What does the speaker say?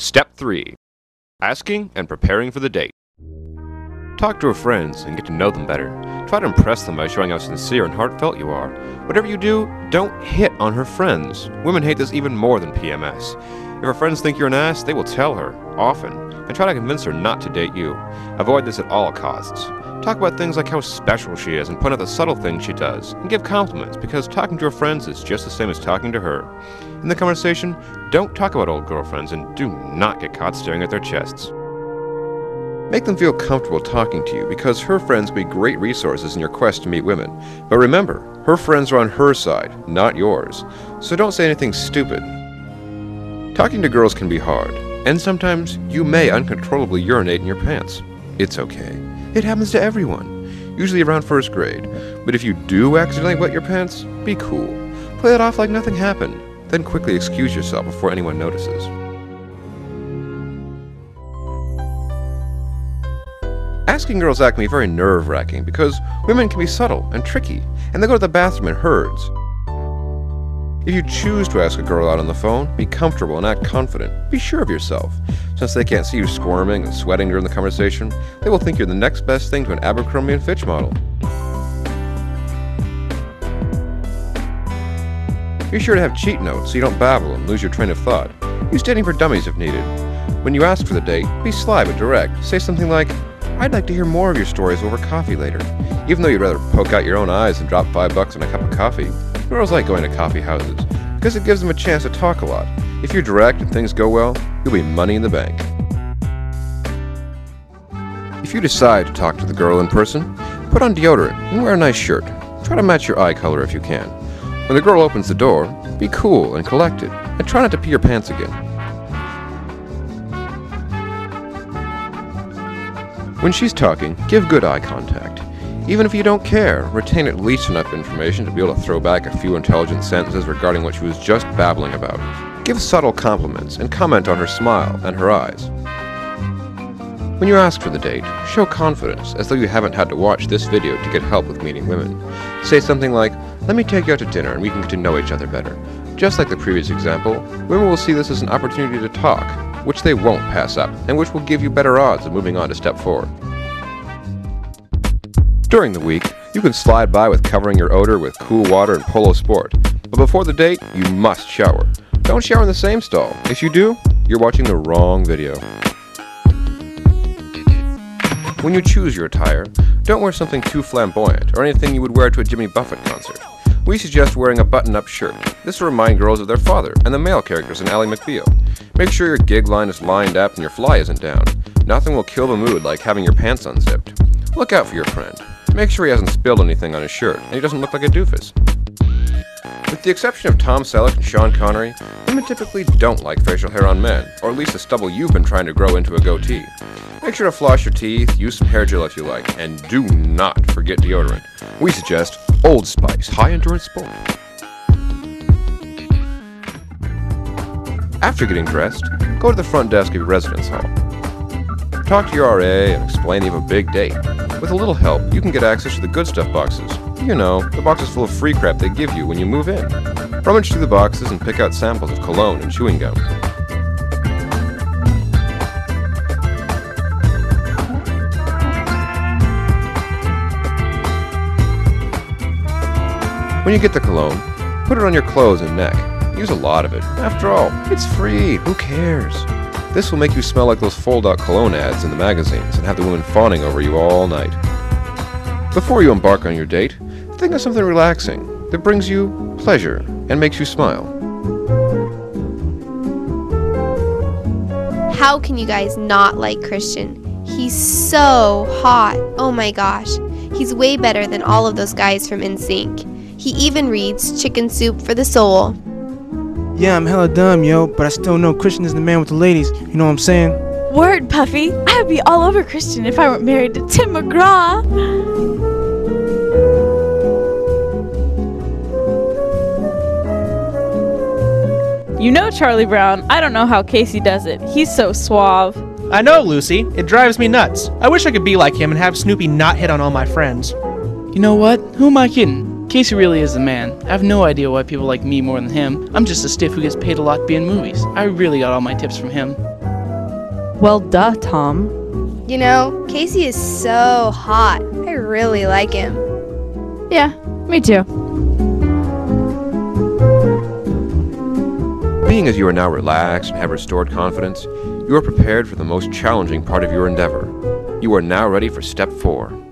Step 3. Asking and preparing for the date. Talk to her friends and get to know them better. Try to impress them by showing how sincere and heartfelt you are. Whatever you do, don't hit on her friends. Women hate this even more than PMS. If her friends think you're an ass, they will tell her, often, and try to convince her not to date you. Avoid this at all costs. Talk about things like how special she is and point out the subtle things she does, and give compliments, because talking to her friends is just the same as talking to her. In the conversation, don't talk about old girlfriends and do not get caught staring at their chests. Make them feel comfortable talking to you, because her friends will be great resources in your quest to meet women. But remember, her friends are on her side, not yours, so don't say anything stupid. Talking to girls can be hard, and sometimes you may uncontrollably urinate in your pants. It's okay. It happens to everyone, usually around first grade. But if you do accidentally wet your pants, be cool. Play it off like nothing happened, then quickly excuse yourself before anyone notices. Asking girls out can be very nerve-wracking because women can be subtle and tricky, and they go to the bathroom in herds. If you choose to ask a girl out on the phone, be comfortable and act confident. Be sure of yourself. Since they can't see you squirming and sweating during the conversation, they will think you're the next best thing to an Abercrombie & Fitch model. Be sure to have cheat notes so you don't babble and lose your train of thought. Use dating for dummies if needed. When you ask for the date, be sly but direct. Say something like, "I'd like to hear more of your stories over coffee later." Even though you'd rather poke out your own eyes and drop $5 on a cup of coffee, girls like going to coffee houses because it gives them a chance to talk a lot. If you're direct and things go well, you'll be money in the bank. If you decide to talk to the girl in person, put on deodorant and wear a nice shirt. Try to match your eye color if you can. When the girl opens the door, be cool and collected, and try not to pee your pants again. When she's talking, give good eye contact. Even if you don't care, retain at least enough information to be able to throw back a few intelligent sentences regarding what she was just babbling about. Give subtle compliments and comment on her smile and her eyes. When you ask for the date, show confidence as though you haven't had to watch this video to get help with meeting women. Say something like, "Let me take you out to dinner and we can get to know each other better." Just like the previous example, women will see this as an opportunity to talk, which they won't pass up, and which will give you better odds of moving on to step 4. During the week, you can slide by with covering your odor with cool water and Polo Sport. But before the date, you must shower. Don't shower in the same stall. If you do, you're watching the wrong video. When you choose your attire, don't wear something too flamboyant or anything you would wear to a Jimmy Buffett concert. We suggest wearing a button-up shirt. This will remind girls of their father and the male characters in Ally McBeal. Make sure your gig line is lined up and your fly isn't down. Nothing will kill the mood like having your pants unzipped. Look out for your friend. Make sure he hasn't spilled anything on his shirt and he doesn't look like a doofus. With the exception of Tom Selleck and Sean Connery, women typically don't like facial hair on men, or at least the stubble you've been trying to grow into a goatee. Make sure to floss your teeth, use some hair gel if you like, and do not forget deodorant. We suggest Old Spice High Endurance Sport. After getting dressed, go to the front desk of your residence hall. Talk to your RA and explain you have a big date. With a little help, you can get access to the good stuff boxes. You know, the boxes full of free crap they give you when you move in. Rummage through the boxes and pick out samples of cologne and chewing gum. When you get the cologne, put it on your clothes and neck. Use a lot of it. After all, it's free. Who cares? This will make you smell like those fold-out cologne ads in the magazines and have the women fawning over you all night. Before you embark on your date, think of something relaxing that brings you pleasure and makes you smile. How can you guys not like Christian? He's so hot. Oh my gosh. He's way better than all of those guys from NSYNC. He even reads Chicken Soup for the Soul. Yeah, I'm hella dumb, yo, but I still know Christian is the man with the ladies. You know what I'm saying? Word, Puffy. I would be all over Christian if I weren't married to Tim McGraw. You know Charlie Brown. I don't know how Casey does it. He's so suave. I know, Lucy. It drives me nuts. I wish I could be like him and have Snoopy not hit on all my friends. You know what? Who am I kidding? Casey really is the man. I have no idea why people like me more than him. I'm just a stiff who gets paid a lot to be in movies. I really got all my tips from him. Well, duh, Tom. You know, Casey is so hot. I really like him. Yeah, me too. Being as you are now relaxed and have restored confidence, you are prepared for the most challenging part of your endeavor. You are now ready for step 4.